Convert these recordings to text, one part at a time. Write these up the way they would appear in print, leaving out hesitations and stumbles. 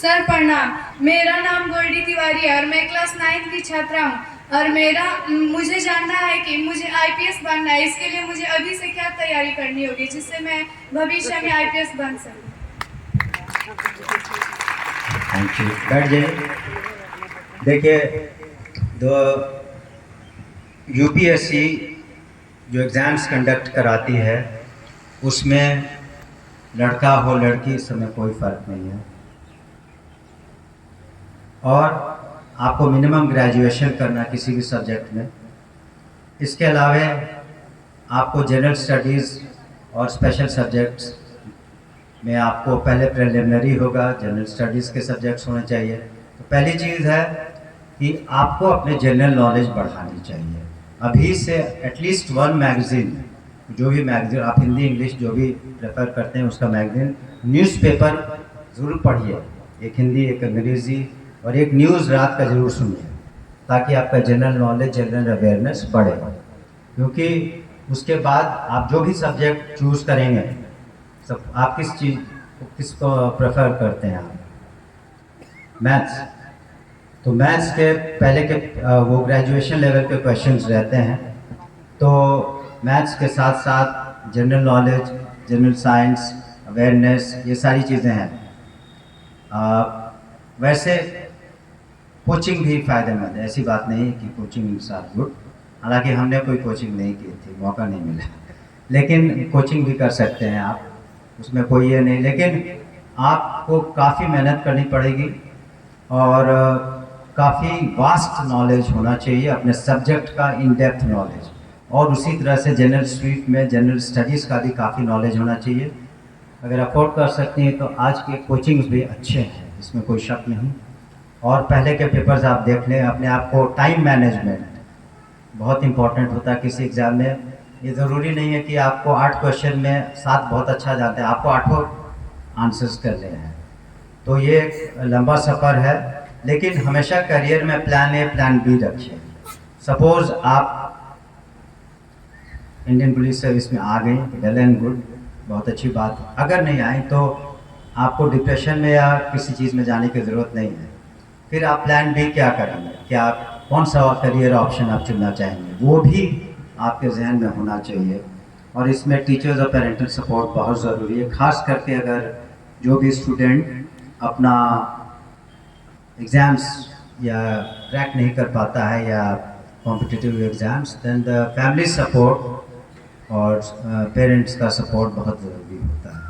Sir प्रणाम। मेरा नाम गोल्डी तिवारी है और मैं क्लास 9 की छात्रा हूँ और मुझे जानना है कि मुझे आईपीएस बनना है। इसके लिए मुझे अभी से क्या तैयारी करनी होगी जिससे मैं भविष्य में आईपीएस बन सकूँ। Thank you. बैठ जाइए। देखिए, दो यूपीएससी जो एग्ज़ाम्स कंडक्ट कराती है उसमें लड़का हो लड़की इस समय कोई फ़र्क नहीं है, और आपको मिनिमम ग्रेजुएशन करना किसी भी सब्जेक्ट में। इसके अलावा आपको जनरल स्टडीज़ और स्पेशल सब्जेक्ट्स में आपको पहले प्रिलिमिनरी होगा, जनरल स्टडीज़ के सब्जेक्ट्स होने चाहिए। तो पहली चीज़ है कि आपको अपने जनरल नॉलेज बढ़ानी चाहिए। अभी से एटलीस्ट वन मैगज़ीन, जो भी मैगज़ीन आप हिंदी इंग्लिश जो भी प्रेफर करते हैं उसका मैगज़ीन, न्यूज़पेपर ज़रूर पढ़िए, एक हिंदी एक अंग्रेज़ी, और एक न्यूज़ रात का ज़रूर सुनिए ताकि आपका जनरल नॉलेज जनरल अवेयरनेस बढ़े। क्योंकि उसके बाद आप जो भी सब्जेक्ट चूज़ करेंगे, सब आप किसको प्रेफर करते हैं आप? मैथ्स। तो मैथ्स के पहले के वो ग्रेजुएशन लेवल के क्वेश्चंस रहते हैं, तो मैथ्स के साथ साथ general knowledge, general science, awareness, ये सारी चीज़ें हैं। वैसे कोचिंग भी फ़ायदेमंद है, ऐसी बात नहीं है कि कोचिंग इज़ आर गुड। हालांकि हमने कोई कोचिंग नहीं की थी, मौका नहीं मिला, लेकिन कोचिंग भी कर सकते हैं आप, उसमें कोई ये नहीं। लेकिन आपको काफ़ी मेहनत करनी पड़ेगी और काफ़ी वास्ट नॉलेज होना चाहिए अपने सब्जेक्ट का, इन डेप्थ नॉलेज, और उसी तरह से जनरल स्ट्रीट में जनरल स्टडीज़ का भी काफ़ी नॉलेज होना चाहिए। अगर अफोर्ड कर सकती हैं तो आज के कोचिंग्स भी अच्छे हैं, इसमें कोई शक नहीं। और पहले के पेपर्स आप देख लें, अपने आप को टाइम मैनेजमेंट बहुत इंपॉर्टेंट होता है किसी एग्ज़ाम में। ये ज़रूरी नहीं है कि आपको 8 क्वेश्चन में 7 बहुत अच्छा जानते हैं, आपको 8 आंसर्स करने हैं। तो ये एक लंबा सफ़र है, लेकिन हमेशा करियर में प्लान ए प्लान बी रखिए। सपोज़ आप इंडियन पुलिस सर्विस में आ गई, वेल एंड गुड, बहुत अच्छी बात है। अगर नहीं आई तो आपको डिप्रेशन में या किसी चीज़ में जाने की ज़रूरत नहीं है। फिर आप प्लान बी क्या करेंगे, क्या कौन सा करियर ऑप्शन आप चुनना चाहेंगे, वो भी आपके जहन में होना चाहिए। और इसमें टीचर्स और पेरेंटल सपोर्ट बहुत ज़रूरी है, ख़ास करके अगर जो भी स्टूडेंट अपना एग्ज़ाम्स या क्रैक नहीं कर पाता है या competitive exams, then the family support और पेरेंट्स का सपोर्ट बहुत ज़रूरी होता है।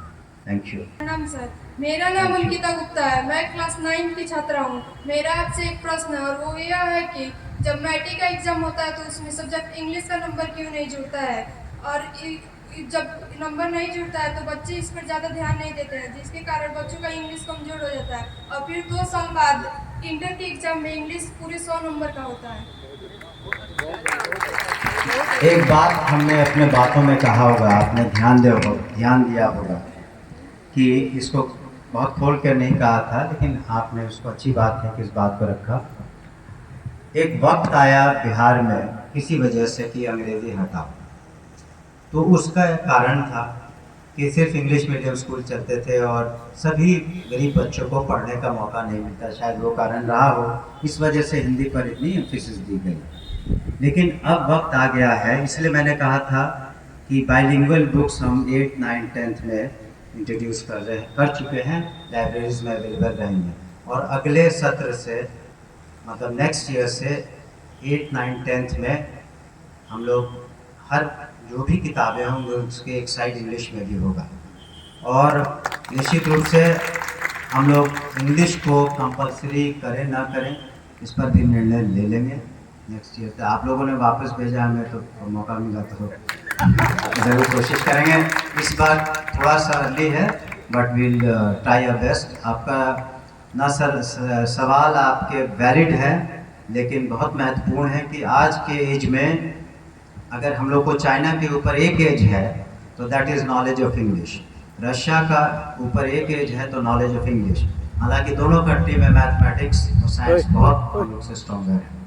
Thank you. प्रणाम सर, मेरा नाम अंकिता गुप्ता है, मैं क्लास 9 की छात्रा हूँ। मेरा आपसे एक प्रश्न है और वो यह है कि जब मैट्रिक का एग्ज़ाम होता है तो उसमें सब्जेक्ट इंग्लिश का नंबर क्यों नहीं जुड़ता है, और जब नंबर नहीं जुड़ता है तो बच्चे इस पर ज़्यादा ध्यान नहीं देते हैं, जिसके कारण बच्चों का इंग्लिश कमज़ोर हो जाता है और फिर 2 साल बाद इंटर के एग्ज़ाम में इंग्लिश पूरे 100 नंबर का होता है। एक बात हमने अपने बातों में कहा होगा, आपने ध्यान दिया होगा कि इसको बहुत खोल कर नहीं कहा था, लेकिन आपने उसको अच्छी बात है कि इस बात को रखा। एक वक्त आया बिहार में किसी वजह से कि अंग्रेज़ी हटा, तो उसका एक कारण था कि सिर्फ इंग्लिश मीडियम स्कूल चलते थे और सभी गरीब बच्चों को पढ़ने का मौका नहीं मिलता, शायद वो कारण रहा हो, इस वजह से हिंदी पर इतनी एम्फेसिस दी गई। लेकिन अब वक्त आ गया है, इसलिए मैंने कहा था कि बाइलिंगुअल बुक्स हम 8, 9, 10th में इंट्रोड्यूस कर चुके हैं, लाइब्रेरीज में अवेलेबल रहेंगे। और अगले सत्र से, मतलब नेक्स्ट ईयर से 8, 9, 10th में हम लोग हर जो भी किताबें होंगी उसके एक साइड इंग्लिश में भी होगा। और निश्चित रूप से हम लोग इंग्लिश को कंपलसरी करें ना करें इस पर भी निर्णय ले लेंगे नेक्स्ट ईयर। तो आप लोगों ने वापस भेजा हमें, तो मौका मिला तो ज़रूर कोशिश करेंगे। इस बार थोड़ा सा अर्ली है, but will try our best. आपका ना सवाल आपके वैलिड है, लेकिन बहुत महत्वपूर्ण है कि आज के एज में अगर हम लोग को चाइना के ऊपर एक एज है तो that is knowledge of English, Russia का ऊपर एक एज है तो नॉलेज ऑफ इंग्लिश। हालांकि दोनों कंट्री में मैथमेटिक्स और साइंस बहुत हम लोग से स्ट्रॉन्गर है।